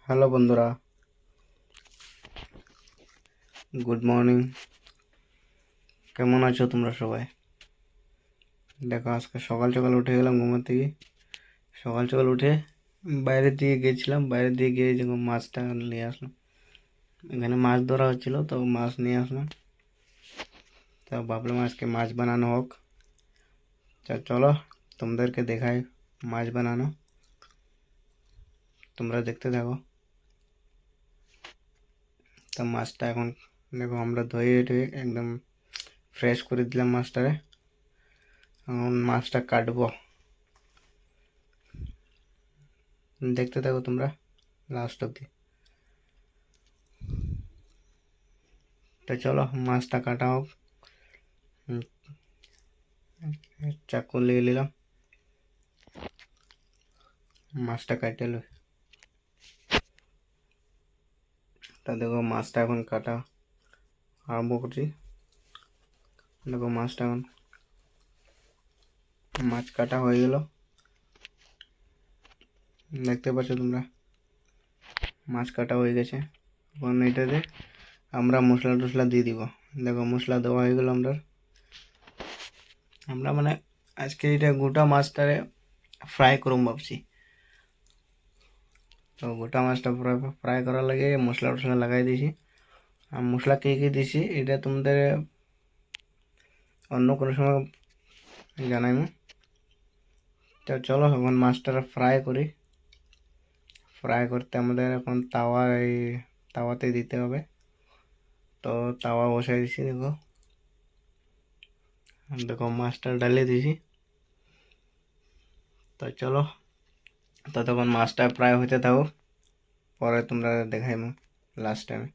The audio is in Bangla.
হ্যালো বন্ধুরা, গুড মর্নিং। কেমন আছো তোমরা সবাই? দেখো, আজকে সকাল সকাল উঠে গেলাম ঘুম থেকে। সকাল সকাল উঠে বাইরের দিকে গিয়েছিলাম। বাইরের দিকে গিয়ে যখন মাছটা নিয়ে আসলাম, এখানে মাছ ধরা হচ্ছিল, তো মাছ নিয়ে আসলাম। তো ভাবলাম আজকে মাছ বানানো হোক। চলো তোমাদেরকে দেখাই মাছ বানানো, তোমরা দেখতে থাকো। তো মাছটা এখন দেখো আমরা ধুয়ে টুয়ে একদম ফ্রেশ করে দিলাম মাছটারে। এখন মাছটা কাটবো, দেখতে থাকো তোমরা লাস্ট অব্দি। তো চলো মাছটা কাটা হোক। চাকু নিয়ে নিলাম, মাছটা কাটে লো। তা দেখো মাছটা এখন কাটা আরম্ভ করছি। দেখো মাছটা এখন মাছ কাটা হয়ে গেল, দেখতে পাচ্ছ তোমরা মাছ কাটা হয়ে গেছে। এখন এটাতে আমরা মশলা টশলা দিয়ে দিব। দেখো মশলা দেওয়া হয়ে গেল। আমরা মানে আজকে এটা গোটা মাছটারে ফ্রাই করুম ভাবছি। তো গোটা মাছটা ফ্রাই করার লাগে মশলা টশলা লাগাই দিয়েছি। আর মশলা কে কে দিয়েছি এটা তোমাদের অন্য কোনো সময় জানাইমু। তো চলো এখন মাছটা ফ্রাই করি। ফ্রাই করতে আমাদের এখন তাওয়াতে দিতে হবে। তো তাওয়া বসাই দিছি। দেখো দেখো মাছটা ডালিয়ে দিছি। তো চলো ততক্ষণ মাছটা প্রায় হতে থাকো, পরে তোমরা দেখাইমু লাস্ট টাইমে।